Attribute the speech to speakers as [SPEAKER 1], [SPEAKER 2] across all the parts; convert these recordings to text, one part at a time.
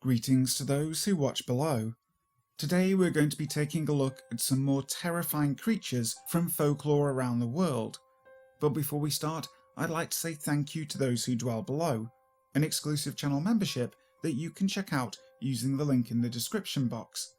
[SPEAKER 1] Greetings to those who watch below. Today we're going to be taking a look at some more terrifying creatures from folklore around the world. But before we start, I'd like to say thank you to those who dwell below, an exclusive channel membership that you can check out using the link in the description box.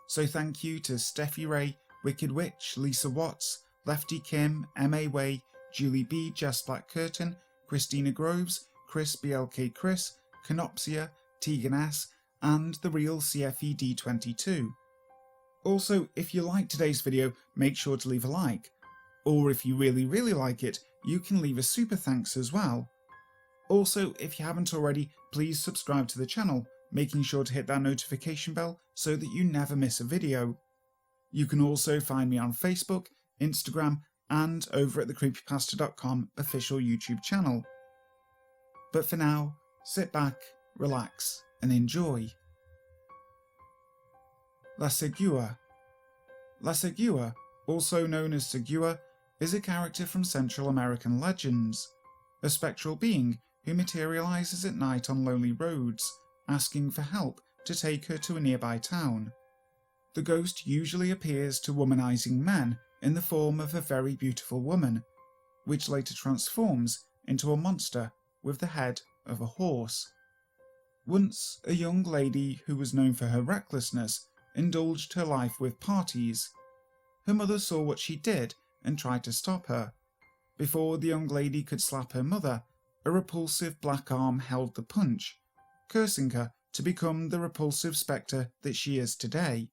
[SPEAKER 1] So thank you to Steffi Ray, Wicked Witch, Lisa Watts, Lefty Kim, M.A. Way, Julie B, Jess Black Curtain, Christina Groves, Chris BLK Chris, Canopsia, Tegan S, and the real CFE D22. Also, if you like today's video, make sure to leave a like. Or if you really like it, you can leave a super thanks as well. Also, if you haven't already, please subscribe to the channel, making sure to hit that notification bell so that you never miss a video. You can also find me on Facebook, Instagram, and over at the creepypasta.com official YouTube channel. But for now, sit back, relax, and enjoy. La Cegua. La Cegua, also known as Cegua, is a character from Central American legends, a spectral being who materializes at night on lonely roads, asking for help to take her to a nearby town. The ghost usually appears to womanizing men in the form of a very beautiful woman, which later transforms into a monster with the head of a horse. Once, a young lady who was known for her recklessness indulged her life with parties. Her mother saw what she did and tried to stop her. Before the young lady could slap her mother, a repulsive black arm held the punch, cursing her to become the repulsive spectre that she is today.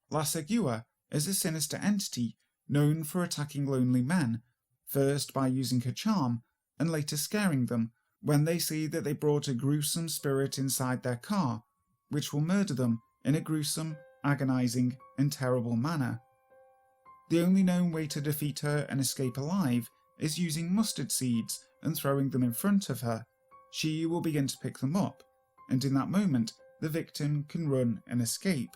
[SPEAKER 1] La Cegua is a sinister entity known for attacking lonely men, first by using her charm and later scaring them when they see that they brought a gruesome spirit inside their car, which will murder them in a gruesome, agonizing, and terrible manner. The only known way to defeat her and escape alive is using mustard seeds and throwing them in front of her. She will begin to pick them up, and in that moment, the victim can run and escape.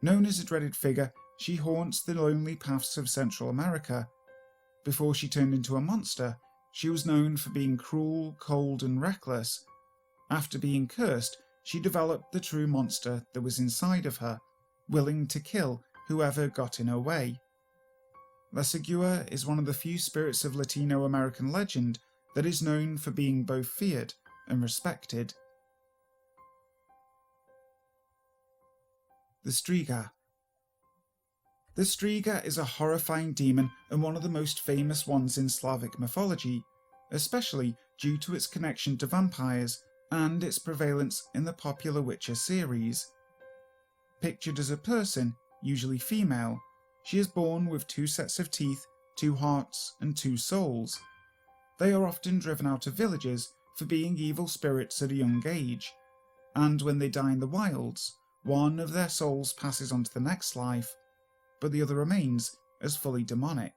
[SPEAKER 1] Known as a dreaded figure, she haunts the lonely paths of Central America. Before she turned into a monster, she was known for being cruel, cold, and reckless. After being cursed, she developed the true monster that was inside of her, willing to kill whoever got in her way. La Cegua is one of the few spirits of Latino American legend that is known for being both feared and respected. The Strzyga. The Strzyga is a horrifying demon and one of the most famous ones in Slavic mythology, especially due to its connection to vampires and its prevalence in the popular Witcher series. Pictured as a person, usually female, she is born with 2 sets of teeth, 2 hearts, and 2 souls. They are often driven out of villages for being evil spirits at a young age, and when they die in the wilds, one of their souls passes on to the next life, but the other remains as fully demonic.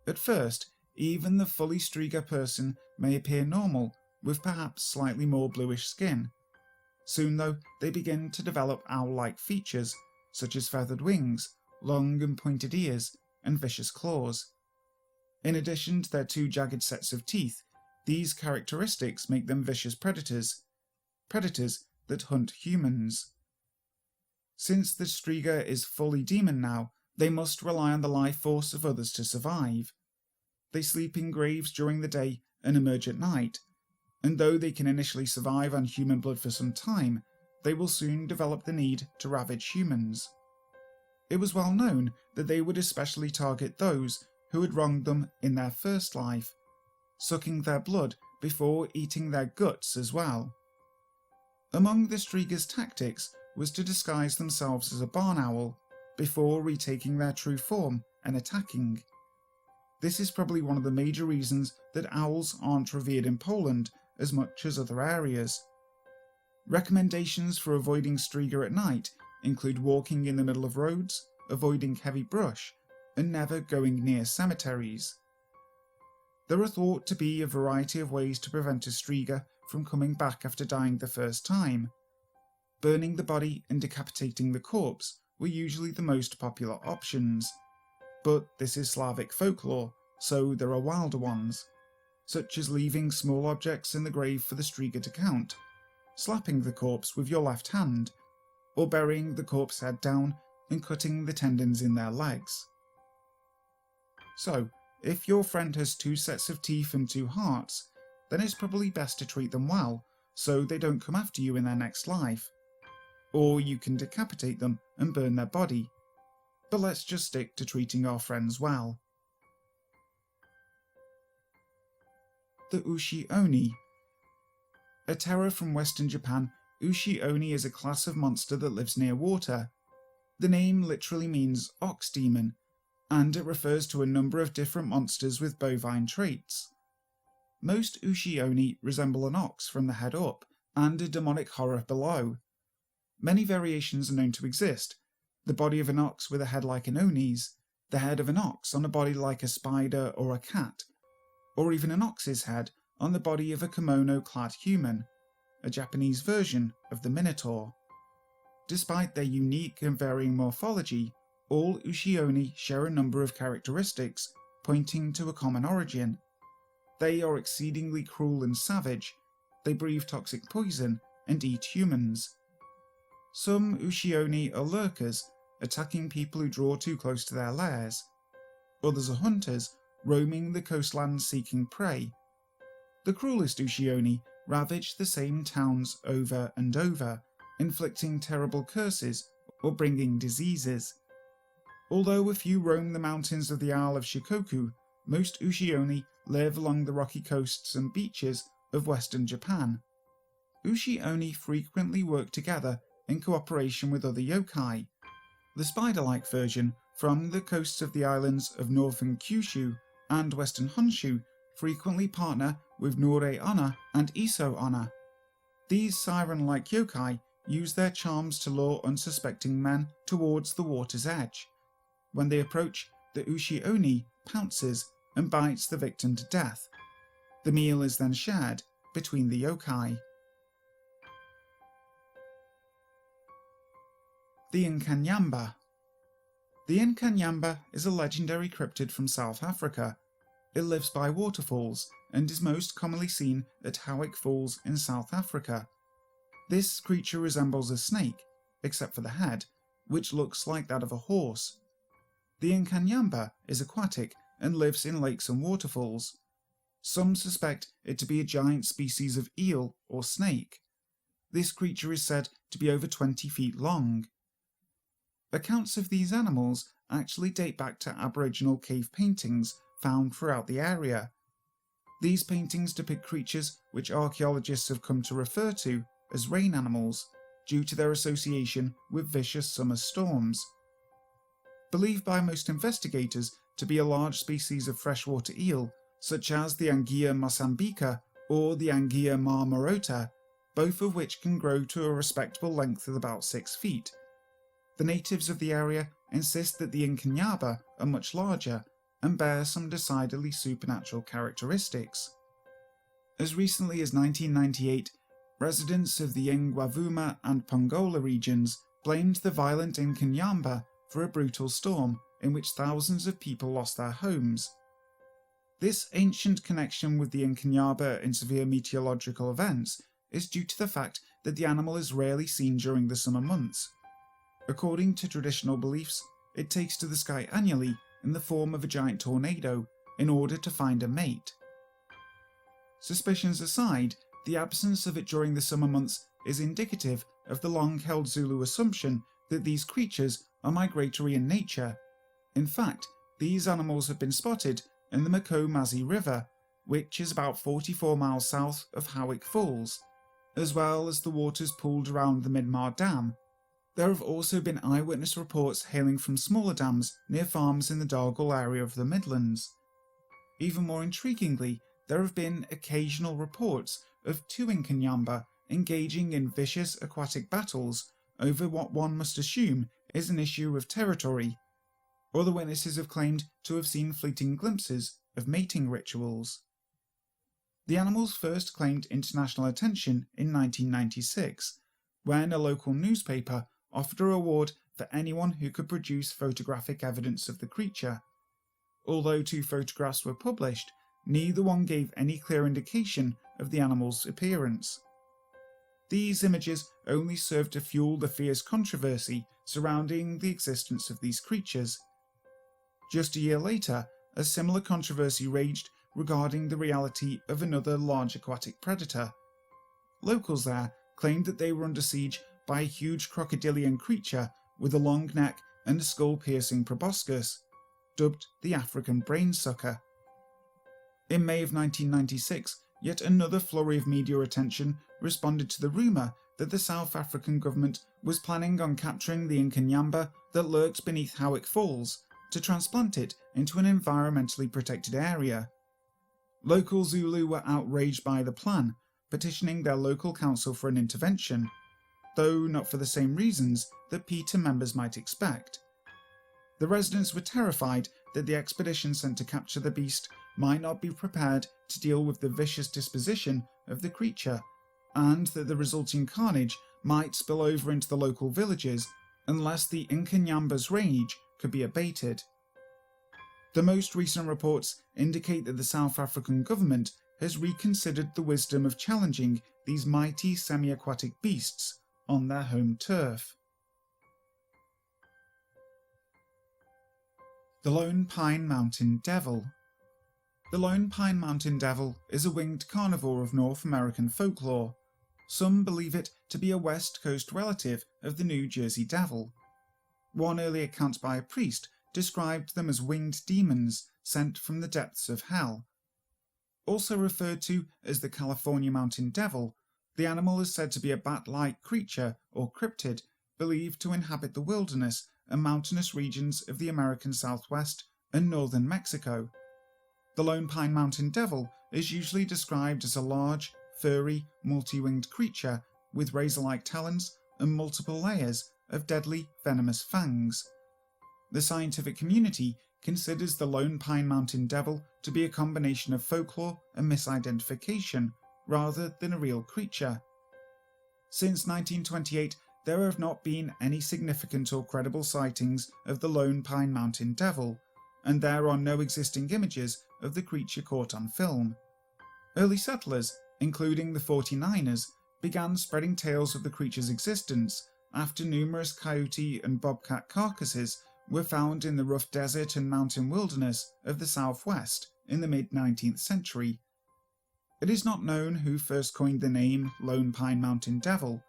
[SPEAKER 1] At first, even the fully Strzyga person may appear normal, with perhaps slightly more bluish skin. Soon though, they begin to develop owl-like features, such as feathered wings, long and pointed ears, and vicious claws. In addition to their 2 jagged sets of teeth, these characteristics make them vicious predators that hunt humans. Since the Strzyga is fully demon now, they must rely on the life force of others to survive. They sleep in graves during the day and emerge at night, and though they can initially survive on human blood for some time, they will soon develop the need to ravage humans. It was well known that they would especially target those who had wronged them in their first life, sucking their blood before eating their guts as well. Among the Strzyga's tactics was to disguise themselves as a barn owl before retaking their true form and attacking. This is probably one of the major reasons that owls aren't revered in Poland as much as other areas. Recommendations for avoiding Strzyga at night include walking in the middle of roads, avoiding heavy brush, and never going near cemeteries. There are thought to be a variety of ways to prevent a Strzyga from coming back after dying the first time. Burning the body and decapitating the corpse were usually the most popular options, but this is Slavic folklore, so there are wilder ones, such as leaving small objects in the grave for the Strzyga to count, slapping the corpse with your left hand, or burying the corpse head down and cutting the tendons in their legs. So, if your friend has 2 sets of teeth and 2 hearts, then it's probably best to treat them well so they don't come after you in their next life. Or you can decapitate them and burn their body. But let's just stick to treating our friends well. The Ushi Oni. A terror from Western Japan, Ushi Oni is a class of monster that lives near water. The name literally means ox demon, and it refers to a number of different monsters with bovine traits. Most Ushi Oni resemble an ox from the head up, and a demonic horror below. Many variations are known to exist: the body of an ox with a head like an Oni's, the head of an ox on a body like a spider or a cat, or even an ox's head on the body of a kimono-clad human, a Japanese version of the Minotaur. Despite their unique and varying morphology, all Ushi Oni share a number of characteristics pointing to a common origin. They are exceedingly cruel and savage, they breathe toxic poison and eat humans. Some Ushi Oni are lurkers, attacking people who draw too close to their lairs. Others are hunters, roaming the coastland seeking prey. The cruelest Ushi Oni ravage the same towns over and over, inflicting terrible curses or bringing diseases. Although a few roam the mountains of the Isle of Shikoku, most Ushi Oni live along the rocky coasts and beaches of western Japan. Ushi Oni frequently work together in cooperation with other yokai. The spider-like version from the coasts of the islands of northern Kyushu and western Honshu frequently partner with Nore Onna and Iso Onna. These siren-like yokai use their charms to lure unsuspecting men towards the water's edge. When they approach, the Ushi Oni pounces and bites the victim to death. The meal is then shared between the yokai. The Inkanyamba. The Inkanyamba is a legendary cryptid from South Africa. It lives by waterfalls and is most commonly seen at Howick Falls in South Africa. This creature resembles a snake, except for the head, which looks like that of a horse. The Inkanyamba is aquatic and lives in lakes and waterfalls. Some suspect it to be a giant species of eel or snake. This creature is said to be over 20 feet long. Accounts of these animals actually date back to Aboriginal cave paintings found throughout the area. These paintings depict creatures which archaeologists have come to refer to as rain animals due to their association with vicious summer storms. Believed by most investigators to be a large species of freshwater eel, such as the Anguilla mosambica or the Anguilla marmorata, both of which can grow to a respectable length of about 6 feet. The natives of the area insist that the Inkanyamba are much larger and bear some decidedly supernatural characteristics. As recently as 1998, residents of the Ngwavuma and Pongola regions blamed the violent Inkanyamba for a brutal storm in which thousands of people lost their homes. This ancient connection with the Inkanyamba in severe meteorological events is due to the fact that the animal is rarely seen during the summer months. According to traditional beliefs, it takes to the sky annually in the form of a giant tornado in order to find a mate. Suspicions aside, the absence of it during the summer months is indicative of the long-held Zulu assumption that these creatures are migratory in nature. In fact, these animals have been spotted in the Makomazi River, which is about 44 miles south of Howick Falls, as well as the waters pooled around the Midmar Dam. There have also been eyewitness reports hailing from smaller dams near farms in the Dargle area of the Midlands. Even more intriguingly, there have been occasional reports of 2 Inkanyamba engaging in vicious aquatic battles over what one must assume is an issue of territory. Other witnesses have claimed to have seen fleeting glimpses of mating rituals. The animals first claimed international attention in 1996, when a local newspaper offered a reward for anyone who could produce photographic evidence of the creature. Although 2 photographs were published, neither one gave any clear indication of the animal's appearance. these images only served to fuel the fierce controversy surrounding the existence of these creatures. Just a year later, a similar controversy raged regarding the reality of another large aquatic predator. Locals there claimed that they were under siege by a huge crocodilian creature with a long neck and a skull-piercing proboscis, dubbed the African brain-sucker. In May of 1996, yet another flurry of media attention responded to the rumour that the South African government was planning on capturing the Inkanyamba that lurked beneath Howick Falls to transplant it into an environmentally protected area. Local Zulu were outraged by the plan, petitioning their local council for an intervention, though not for the same reasons that PETA members might expect. The residents were terrified that the expedition sent to capture the beast might not be prepared to deal with the vicious disposition of the creature, and that the resulting carnage might spill over into the local villages unless the Inkanyamba's rage could be abated. The most recent reports indicate that the South African government has reconsidered the wisdom of challenging these mighty semi-aquatic beasts on their home turf. The Lone Pine Mountain Devil. The Lone Pine Mountain Devil is a winged carnivore of North American folklore. Some believe it to be a West Coast relative of the New Jersey Devil. One early account by a priest described them as winged demons sent from the depths of hell. Also referred to as the California Mountain Devil, the animal is said to be a bat-like creature or cryptid believed to inhabit the wilderness and mountainous regions of the American Southwest and northern Mexico. The Lone Pine Mountain Devil is usually described as a large, furry, multi-winged creature with razor-like talons and multiple layers of deadly, venomous fangs. The scientific community considers the Lone Pine Mountain Devil to be a combination of folklore and misidentification, rather than a real creature. Since 1928, there have not been any significant or credible sightings of the Lone Pine Mountain Devil, and there are no existing images of the creature caught on film. Early settlers, including the 49ers, began spreading tales of the creature's existence after numerous coyote and bobcat carcasses were found in the rough desert and mountain wilderness of the Southwest in the mid-19th century. It is not known who first coined the name Lone Pine Mountain Devil,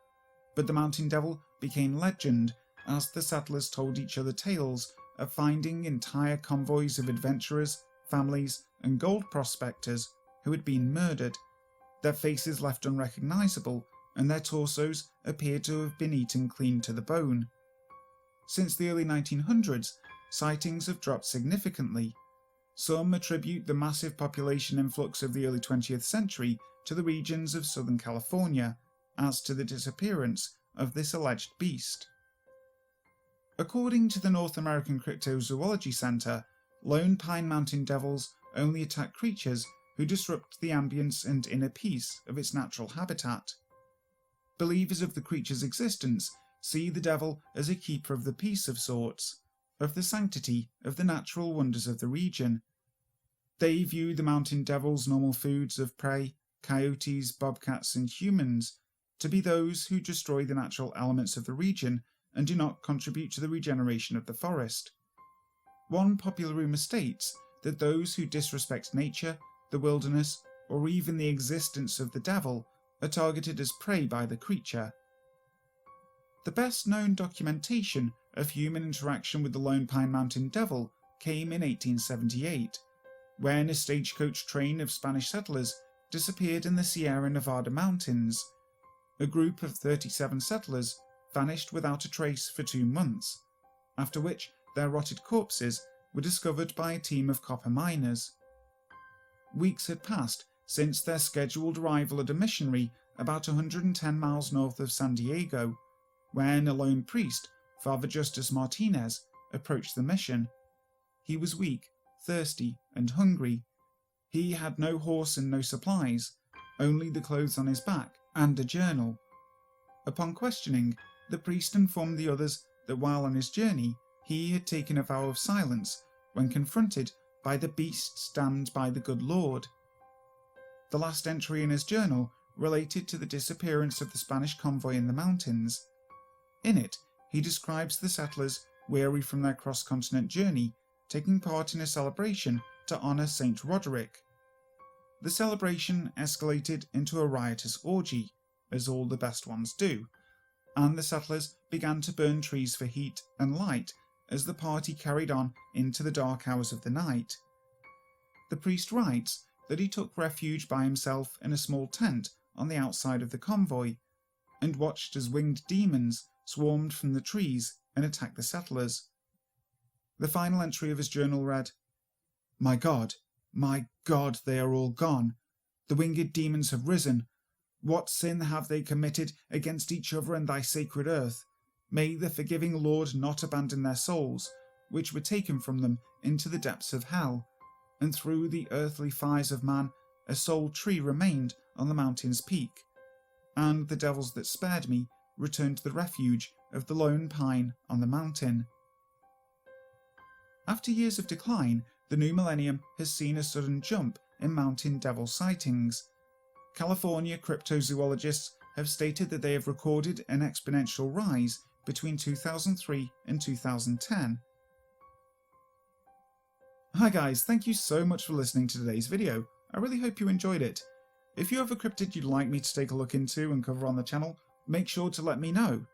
[SPEAKER 1] but the Mountain Devil became legend as the settlers told each other tales of finding entire convoys of adventurers, families, and gold prospectors who had been murdered, their faces left unrecognizable, and their torsos appeared to have been eaten clean to the bone. Since the early 1900s, sightings have dropped significantly. Some attribute the massive population influx of the early 20th century to the regions of Southern California, as to the disappearance of this alleged beast. According to the North American Cryptozoology Center, Lone Pine Mountain Devils only attack creatures who disrupt the ambience and inner peace of its natural habitat. Believers of the creature's existence see the devil as a keeper of the peace of sorts, of the sanctity of the natural wonders of the region. They view the mountain devil's normal foods of prey, coyotes, bobcats, and humans, to be those who destroy the natural elements of the region and do not contribute to the regeneration of the forest. One popular rumor states that those who disrespect nature, the wilderness, or even the existence of the devil are targeted as prey by the creature. The best known documentation of human interaction with the Lone Pine Mountain Devil came in 1878, when a stagecoach train of Spanish settlers disappeared in the Sierra Nevada mountains. A group of 37 settlers vanished without a trace for 2 months, after which their rotted corpses were discovered by a team of copper miners. Weeks had passed since their scheduled arrival at a missionary about 110 miles north of San Diego, when a lone priest, Father Justus Martinez, approached the mission. He was weak, thirsty, and hungry. He had no horse and no supplies, only the clothes on his back and a journal. Upon questioning, the priest informed the others that while on his journey, he had taken a vow of silence when confronted by the beasts damned by the good Lord. The last entry in his journal related to the disappearance of the Spanish convoy in the mountains. In it, he describes the settlers, weary from their cross-continent journey, taking part in a celebration to honour Saint Roderick. The celebration escalated into a riotous orgy, as all the best ones do, and the settlers began to burn trees for heat and light as the party carried on into the dark hours of the night. The priest writes that he took refuge by himself in a small tent on the outside of the convoy, and watched as winged demons swarmed from the trees and attacked the settlers. The final entry of his journal read, my God, they are all gone. The winged demons have risen. What sin have they committed against each other and thy sacred earth? May the forgiving Lord not abandon their souls, which were taken from them into the depths of hell, and through the earthly fires of man a sole tree remained on the mountain's peak, and the devils that spared me returned to the refuge of the lone pine on the mountain. After years of decline, the new millennium has seen a sudden jump in mountain devil sightings. California cryptozoologists have stated that they have recorded an exponential rise between 2003 and 2010. Hi guys, thank you so much for listening to today's video. I really hope you enjoyed it. If you have a cryptid you'd like me to take a look into and cover on the channel, make sure to let me know.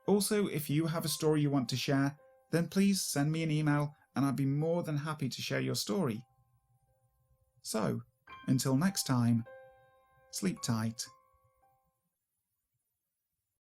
[SPEAKER 1] Also, if you have a story you want to share, then please send me an email and I'd be more than happy to share your story. So, until next time, sleep tight.